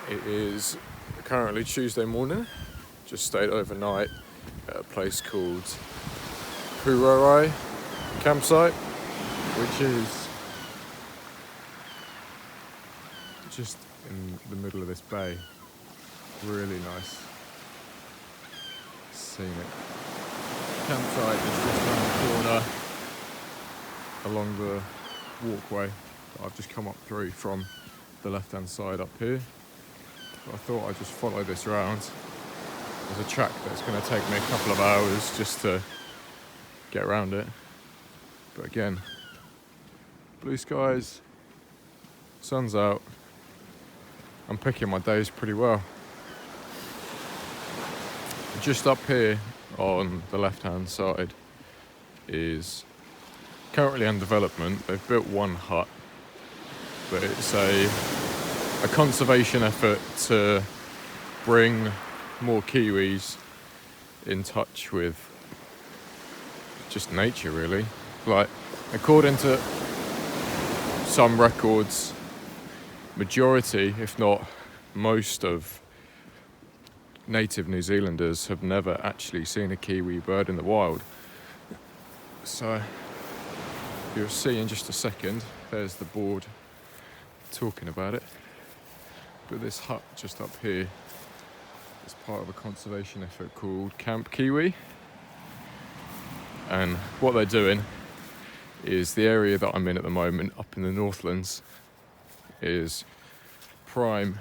It is currently Tuesday morning. Just stayed overnight at a place called Purorai campsite, which is just in the middle of this bay. Really nice. Scenic. Campsite is just around the corner along the walkway that I've just come up through from the left-hand side up here. But I thought I'd just follow this around. There's a track that's going to take me a couple of hours just to get around it. But again, blue skies, sun's out. I'm picking my days pretty well. Just up here on the left-hand side is currently in development. They've built one hut, but it's a conservation effort to bring more Kiwis in touch with just nature, really. Like, according to some records, majority, if not most of native New Zealanders have never actually seen a Kiwi bird in the wild. So you'll see in just a second, there's the board talking about it. But this hut just up here is part of a conservation effort called Camp Kiwi. And what they're doing is the area that I'm in at the moment, up in the Northlands, is prime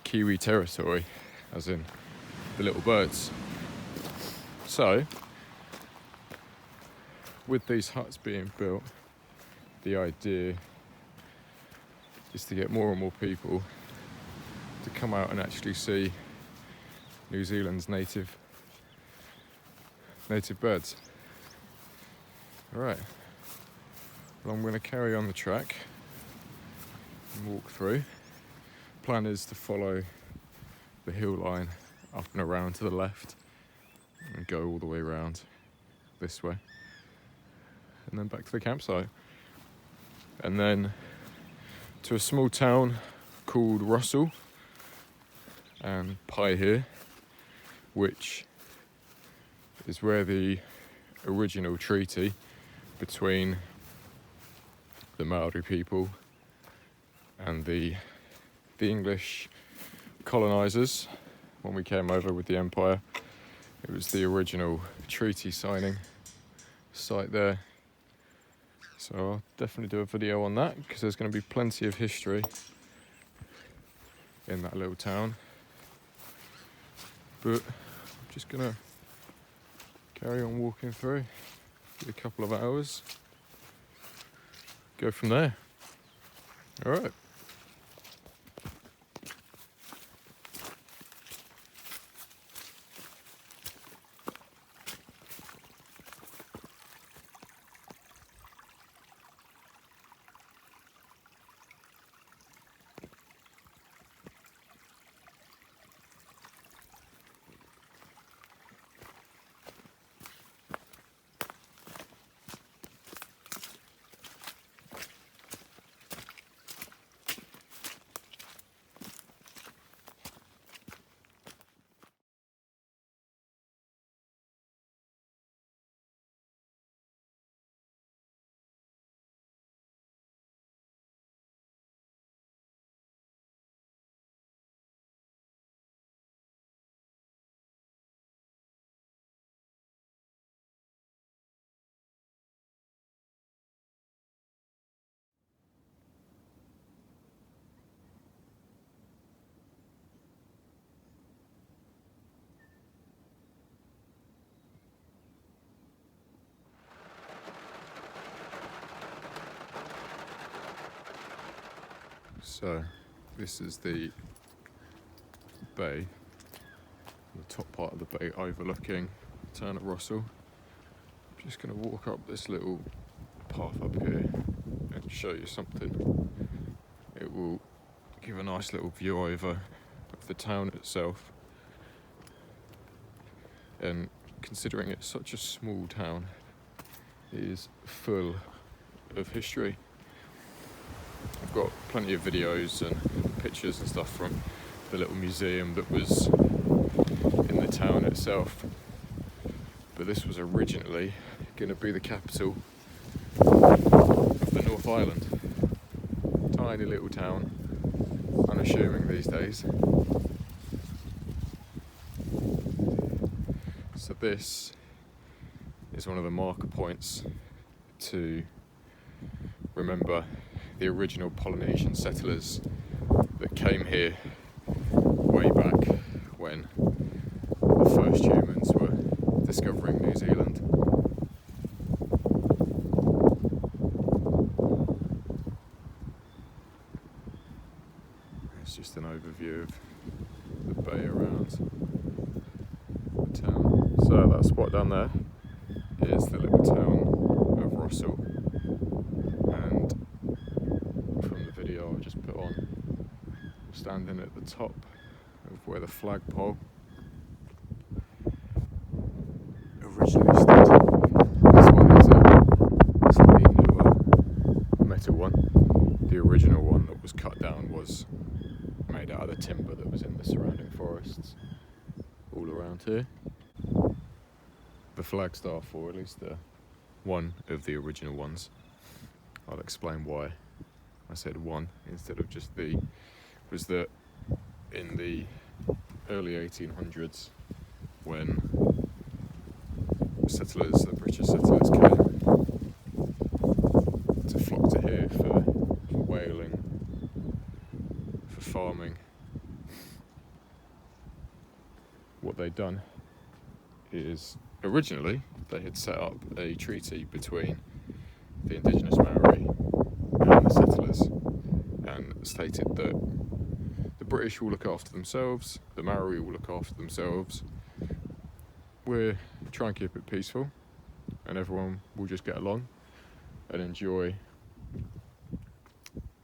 Kiwi territory, as in the little birds. So, with these huts being built, the idea is to get more and more people to come out and actually see New Zealand's native birds. Alright, well, I'm going to carry on the track and walk through. Plan is to follow the hill line up and around to the left and go all the way around this way and then back to the campsite and then to a small town called Russell and Paihia, which is where the original treaty between the Maori people and the English colonisers when we came over with the Empire. It was the original treaty signing site there. So I'll definitely do a video on that because there's going to be plenty of history in that little town. But I'm just going to carry on walking through for a couple of hours. Go from there. All right. So this is the bay, the top part of the bay overlooking the town of Russell. I'm just going to walk up this little path up here and show you something. It will give a nice little view over of the town itself. And considering it's such a small town, it is full of history. I've got plenty of videos and pictures and stuff from the little museum that was in the town itself. But this was originally going to be the capital of the North Island. Tiny little town, unassuming these days. So this is one of the marker points to remember the original Polynesian settlers that came here way back when the first humans were discovering New Zealand. It's just an overview of the bay around the town. So that spot down there is the little town of Russell, and from the video I just put on, standing at the top of where the flagpole originally stood. This one is a slightly newer metal one. The original one that was cut down was made out of the timber that was in the surrounding forests all around here. The flagstaff, or at least one of the original ones, I'll explain why I said one instead of just the, was that in the early 1800s, when settlers, the British settlers, came to flock to here for whaling, for farming, what they'd done is originally they had set up a treaty between the indigenous Maori and the settlers, and stated that the British will look after themselves, the Maori will look after themselves, we'll try and keep it peaceful, and everyone will just get along and enjoy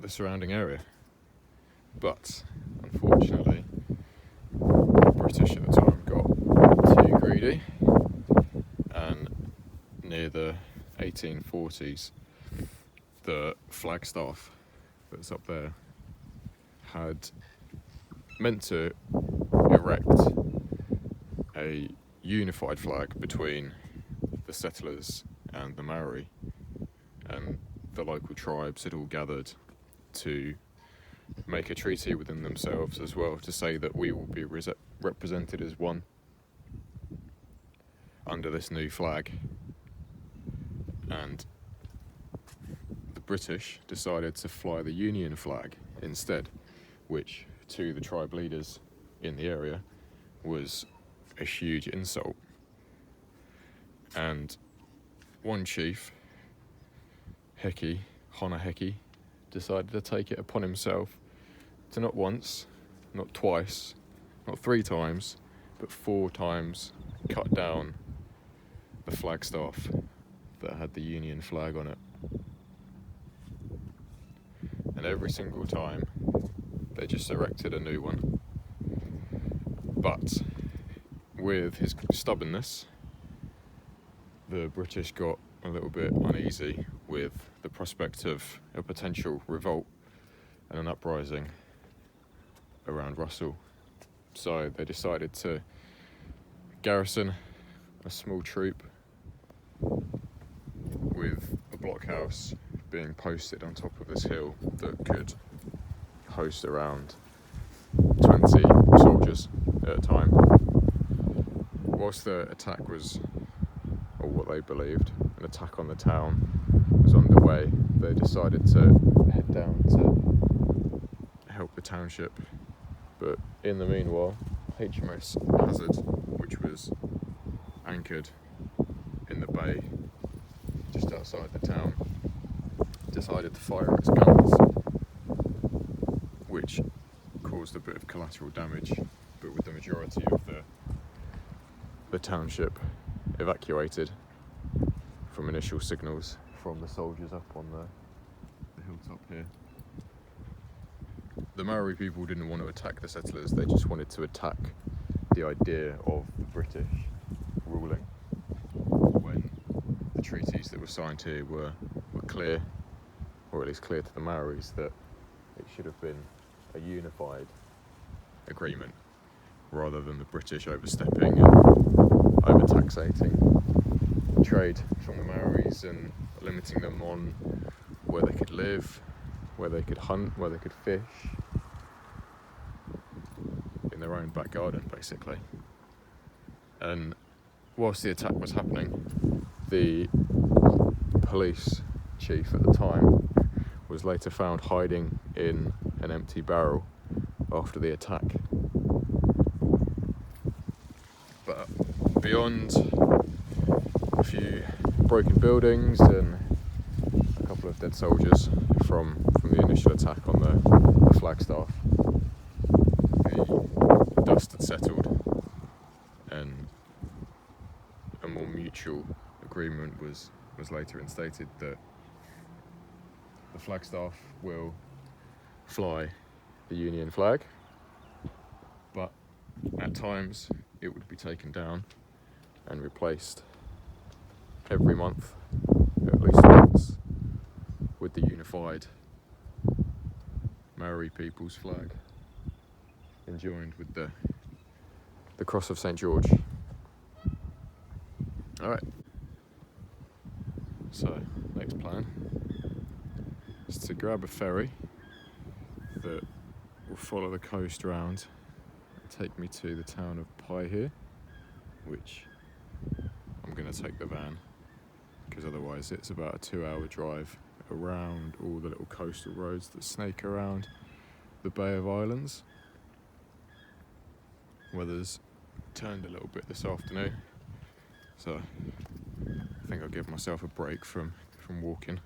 the surrounding area. But unfortunately, the British at the time got too greedy, and near the 1840s, the flagstaff that's up there had meant to erect a unified flag between the settlers and the Maori, and the local tribes had all gathered to make a treaty within themselves as well, to say that we will be represented as one under this new flag. And the British decided to fly the Union flag instead, which to the tribe leaders in the area was a huge insult. And one chief, Hona Heki, decided to take it upon himself to not once, not twice, not 3 times, but 4 times cut down the flagstaff that had the Union flag on it. And every single time they just erected a new one. But with his stubbornness, the British got a little bit uneasy with the prospect of a potential revolt and an uprising around Russell. So they decided to garrison a small troop with a blockhouse being posted on top of this hill that could host around 20 soldiers at a time. Whilst the attack was, or what they believed, an attack on the town was underway, they decided to head down to help the township. But in the meanwhile, HMS Hazard, which was anchored in the bay just outside the town, decided to fire its guns, which caused a bit of collateral damage, but with the majority of the township evacuated from initial signals from the soldiers up on the hilltop here. The Maori people didn't want to attack the settlers, they just wanted to attack the idea of the British ruling, when the treaties that were signed here were clear, or at least clear to the Maoris, that it should have been a unified agreement rather than the British overstepping and overtaxating trade from the Maoris and limiting them on where they could live, where they could hunt, where they could fish, in their own back garden basically. And whilst the attack was happening, the police chief at the time was later found hiding in an empty barrel after the attack. But beyond a few broken buildings and a couple of dead soldiers from the initial attack on the Flagstaff, the dust had settled and a more mutual agreement was later instated that the Flagstaff will fly the Union flag, but at times it would be taken down and replaced every month, at least once, with the unified Maori people's flag, enjoined with the Cross of St. George. Alright, so next plan is to grab a ferry that will follow the coast round and take me to the town of Paihia, which I'm going to take the van, because otherwise it's about a 2-hour drive around all the little coastal roads that snake around the Bay of Islands. Weather's turned a little bit this afternoon, so I think I'll give myself a break from walking,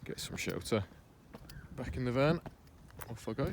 get some shelter. Back in the van, off I go.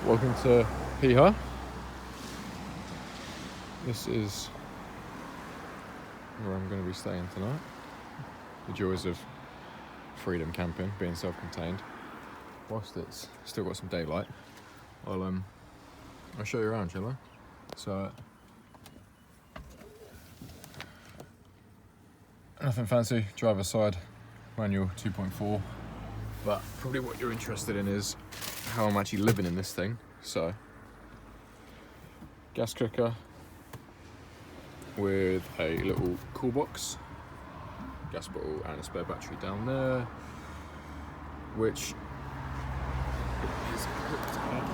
Welcome to Piha. This is where I'm going to be staying tonight. The joys of freedom camping, being self-contained. Whilst it's still got some daylight, I'll show you around, shall I? So, nothing fancy, driver's side, manual 2.4. But probably what you're interested in is how I'm actually living in this thing. So, gas cooker with a little cool box, gas bottle and a spare battery down there, which is hooked up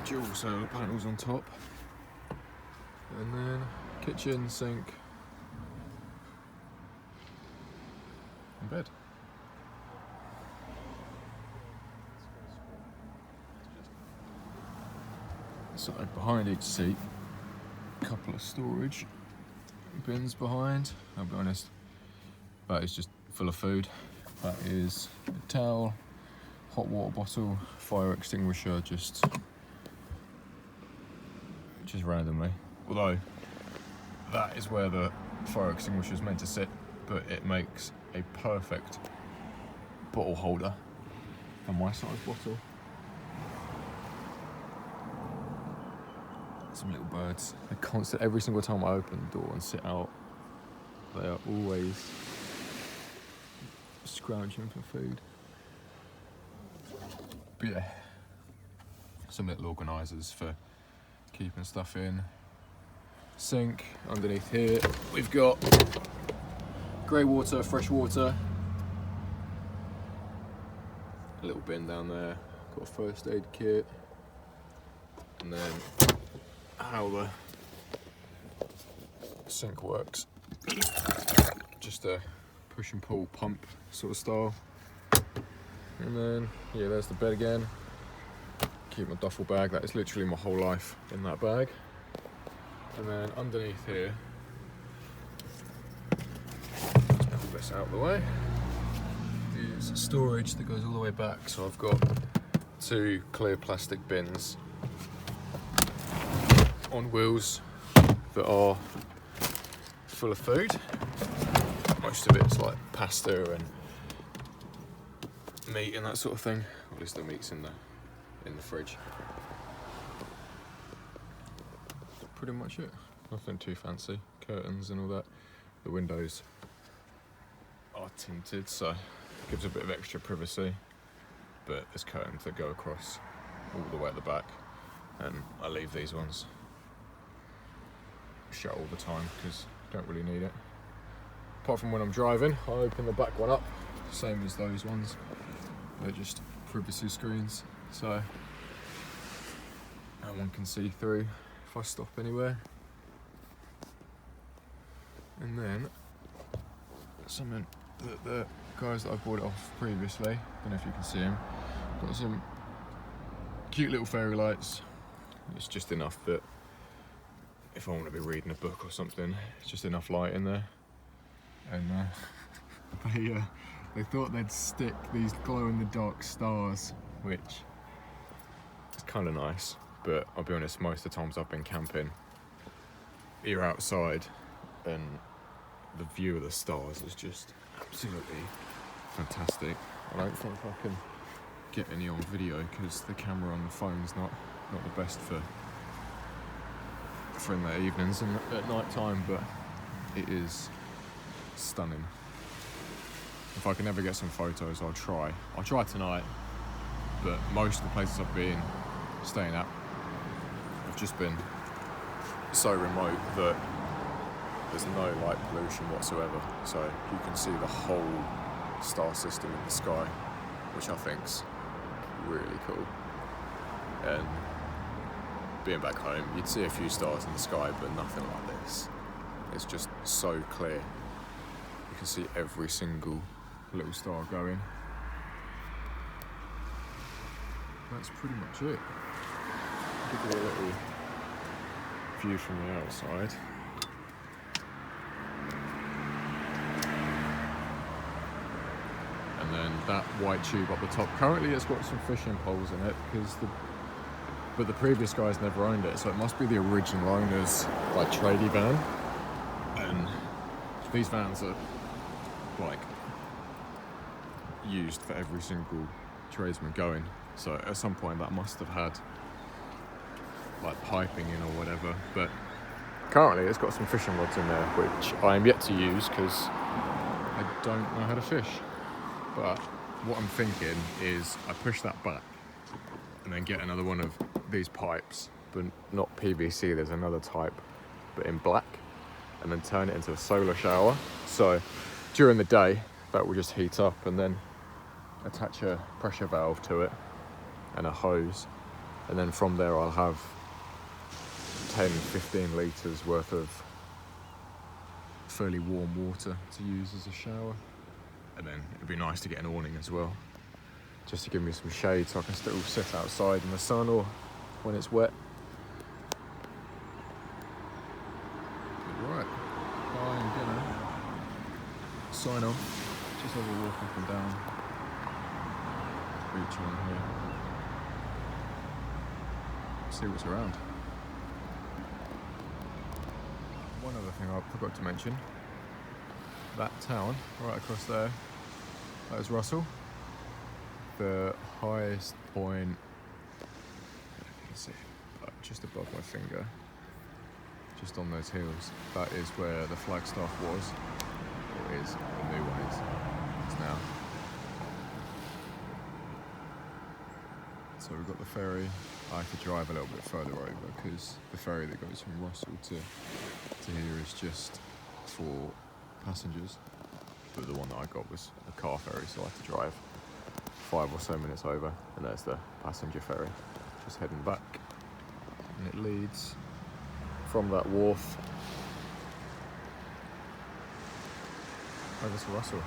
to dual solar panels on top, and then kitchen, sink and bed. So behind each seat, a couple of storage bins behind. I'll be honest, that is just full of food. That is a towel, hot water bottle, fire extinguisher, just randomly. Although that is where the fire extinguisher is meant to sit, but it makes a perfect bottle holder for my size bottle. Some little birds. They're constant. Every single time I open the door and sit out, they are always scrounging for food. But yeah, some little organisers for keeping stuff in. Sink underneath here. We've got grey water, fresh water. A little bin down there. Got a first aid kit, and then how the sink works. Just a push and pull pump sort of style. And then, yeah, there's the bed again. keep my duffel bag. That is literally my whole life in that bag. And then underneath here, let's pull this out of the way, is storage that goes all the way back. So I've got 2 clear plastic bins on wheels that are full of food. Most of it's like pasta and meat and that sort of thing. Or at least the meat's in the fridge. Pretty much it. Nothing too fancy. Curtains and all that. The windows are tinted, so it gives a bit of extra privacy. But there's curtains that go across all the way at the back, and I leave these ones shut all the time because I don't really need it. Apart from when I'm driving, I open the back one up, same as those ones. They're just privacy screens, so no one can see through if I stop anywhere. And then something that the guys that I bought it off previously, don't know if you can see them, got some cute little fairy lights. It's just enough that if I want to be reading a book or something, it's just enough light in there. And they thought they'd stick these glow-in-the-dark stars, which is kind of nice, but I'll be honest, most of the times I've been camping, you're outside and the view of the stars is just absolutely fantastic. I don't think I can get any on video because the camera on the phone's not the best for in the evenings and at night time, but it is stunning. If I can ever get some photos, I'll try tonight, but most of the places I've been staying at have just been so remote that there's no light pollution whatsoever, so you can see the whole star system in the sky, which I think's really cool. And being back home, you'd see a few stars in the sky, but nothing like this. It's just so clear. You can see every single little star going. That's pretty much it. Give you a little view from the outside. And then that white tube up the top. Currently it's got some fishing poles in it but the previous guys never owned it, so it must be the original owner's like tradie van. And these vans are like used for every single tradesman going. So at some point that must have had like piping in or whatever. But currently it's got some fishing rods in there, which I am yet to use because I don't know how to fish. But what I'm thinking is I push that back and then get another one of these pipes, but not PVC, there's another type, but in black, and then turn it into a solar shower. So during the day, that will just heat up, and then attach a pressure valve to it and a hose. And then from there, I'll have 10-15 litres worth of fairly warm water to use as a shower. And then it'd be nice to get an awning as well, just to give me some shade so I can still sit outside in the sun or when it's wet. Right, I'm gonna sign off, just have a walk up and down beach on here, see what's around. One other thing I forgot to mention, that town right across there, that is Russell. The highest point, I don't know if you can see, but just above my finger, just on those hills, that is where the Flagstaff was, or is, the new one is now. So we've got the ferry. I have to drive a little bit further over because the ferry that goes from Russell to here is just for passengers, but the one that I got was a car ferry, so I had to drive 5 or so minutes over, and there's the passenger ferry just heading back, and it leads from that wharf over to Russell.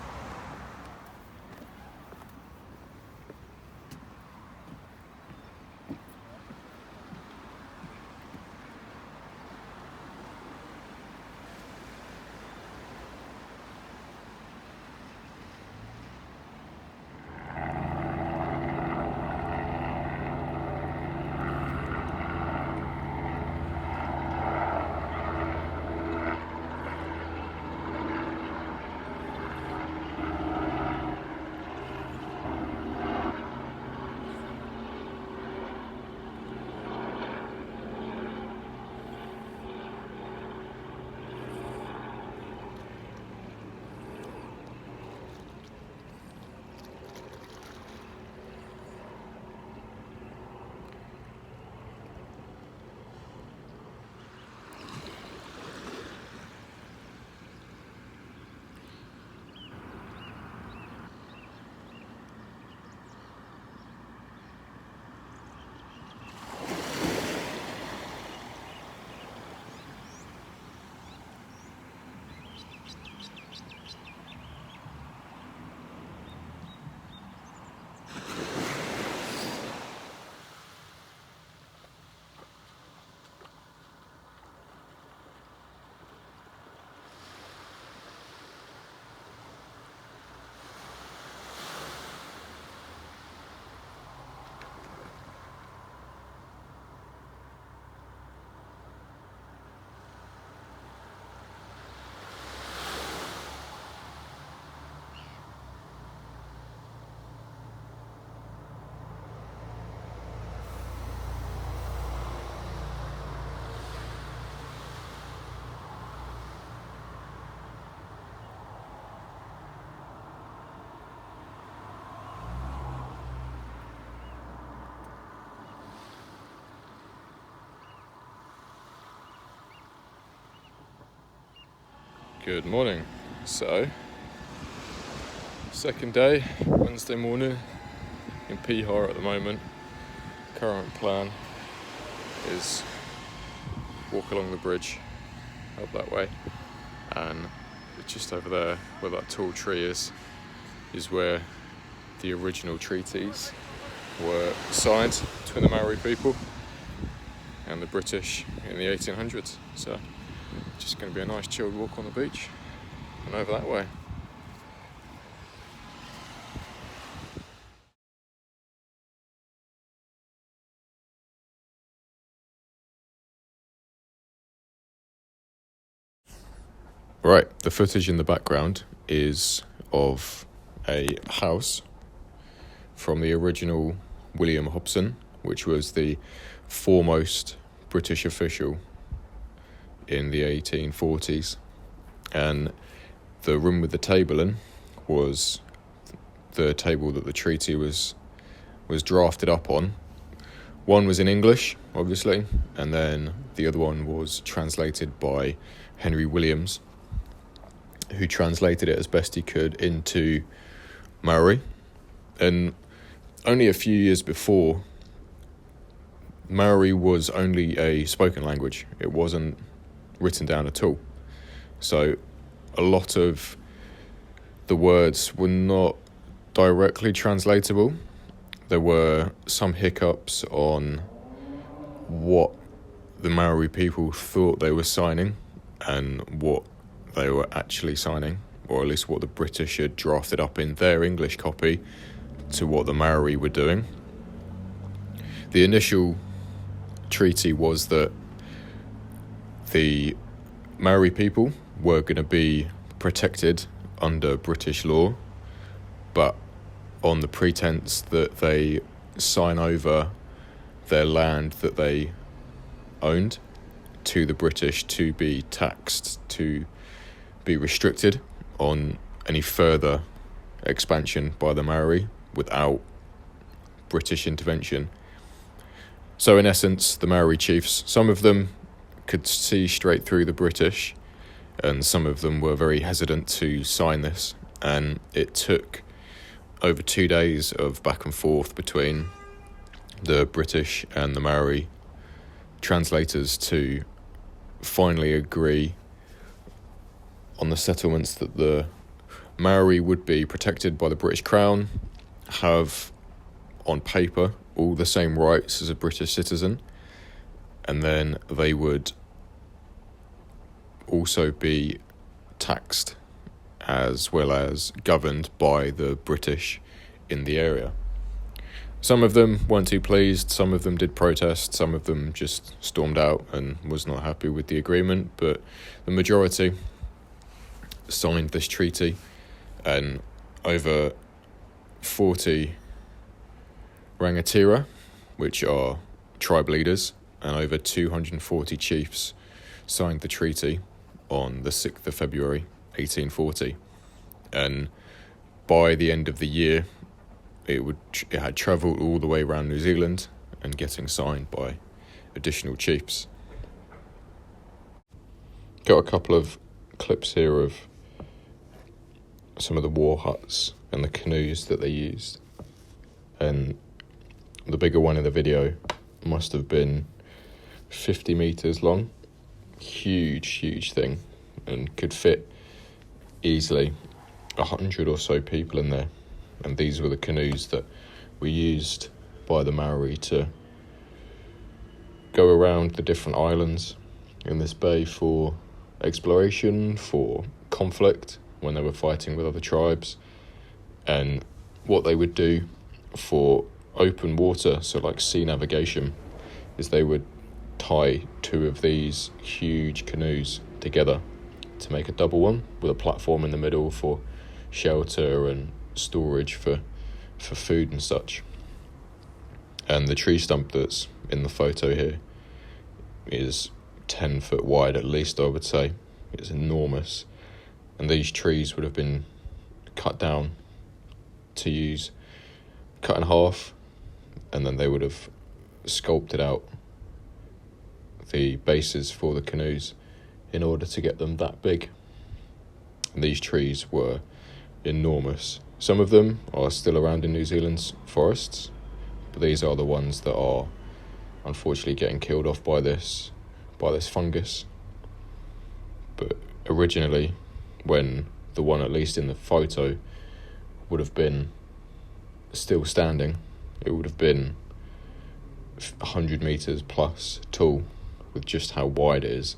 Good morning. So, second day, Wednesday morning in Pihar at the moment. Current plan is walk along the bridge up that way, and just over there where that tall tree is where the original treaties were signed between the Maori people and the British in the 1800s. So just going to be a nice chilled walk on the beach and over that way. Right, the footage in the background is of a house from the original William Hobson, which was the foremost British official in the 1840s. And the room with the table in was the table that the treaty was drafted up on. One was in English, obviously, and then the other one was translated by Henry Williams, who translated it as best he could into Maori. And only a few years before, Maori was only a spoken language. It wasn't written down at all. So a lot of the words were not directly translatable. There were some hiccups on what the Maori people thought they were signing and what they were actually signing, or at least what the British had drafted up in their English copy to what the Maori were doing. The initial treaty was that the Maori people were going to be protected under British law, but on the pretense that they sign over their land that they owned to the British to be taxed, to be restricted on any further expansion by the Maori without British intervention. So in essence, the Maori chiefs, some of them could see straight through the British, and some of them were very hesitant to sign this, and it took over 2 days of back and forth between the British and the Maori translators to finally agree on the settlements that the Maori would be protected by the British Crown, have on paper all the same rights as a British citizen, and then they would also be taxed as well as governed by the British in the area. Some of them weren't too pleased, some of them did protest, some of them just stormed out and was not happy with the agreement, but the majority signed this treaty, and over 40 Rangatira, which are tribe leaders, and over 240 chiefs signed the treaty on the 6th of February 1840. And by the end of the year, it had travelled all the way around New Zealand and getting signed by additional chiefs. Got a couple of clips here of some of the war huts and the canoes that they used, and the bigger one in the video must have been 50 metres long. Huge thing, and could fit easily 100 or so people in there. And these were the canoes that were used by the Maori to go around the different islands in this bay for exploration, for conflict when they were fighting with other tribes, and what they would do for open water, so like sea navigation, is they would tie two of these huge canoes together to make a double one with a platform in the middle for shelter and storage for food and such. And the tree stump that's in the photo here is 10 foot wide at least, I would say. It's enormous, and these trees would have been cut down to use, cut in half, and then they would have sculpted out the bases for the canoes in order to get them that big. And these trees were enormous. Some of them are still around in New Zealand's forests, but these are the ones that are unfortunately getting killed off by this fungus. But originally, when the one at least in the photo would have been still standing, it would have been 100 metres plus tall with just how wide it is.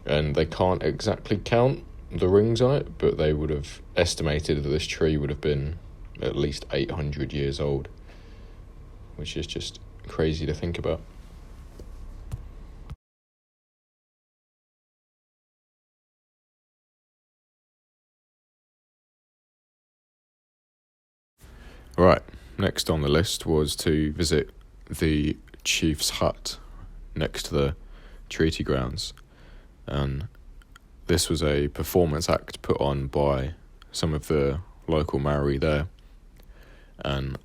And they can't exactly count the rings on it, but they would have estimated that this tree would have been at least 800 years old, which is just crazy to think about. Right, next on the list was to visit the chief's hut next to the treaty grounds. And this was a performance act put on by some of the local Maori there. And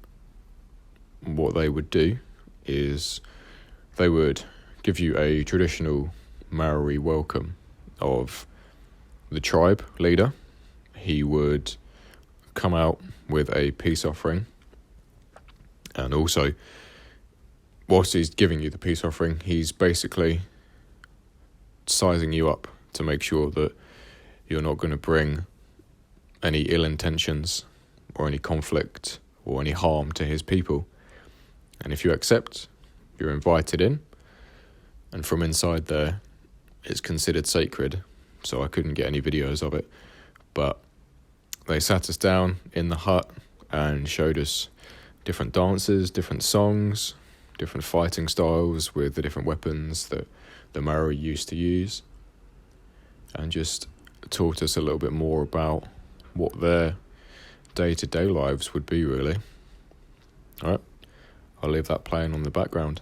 what they would do is they would give you a traditional Maori welcome of the tribe leader. He would come out with a peace offering, and also whilst he's giving you the peace offering, he's basically sizing you up to make sure that you're not going to bring any ill intentions or any conflict or any harm to his people. And if you accept, you're invited in, and from inside there it's considered sacred, so I couldn't get any videos of it, but they sat us down in the hut and showed us different dances, different songs, different fighting styles with the different weapons that the Maori used to use, and just taught us a little bit more about what their day-to-day lives would be, really. Alright, I'll leave that playing on the background.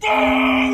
Oh,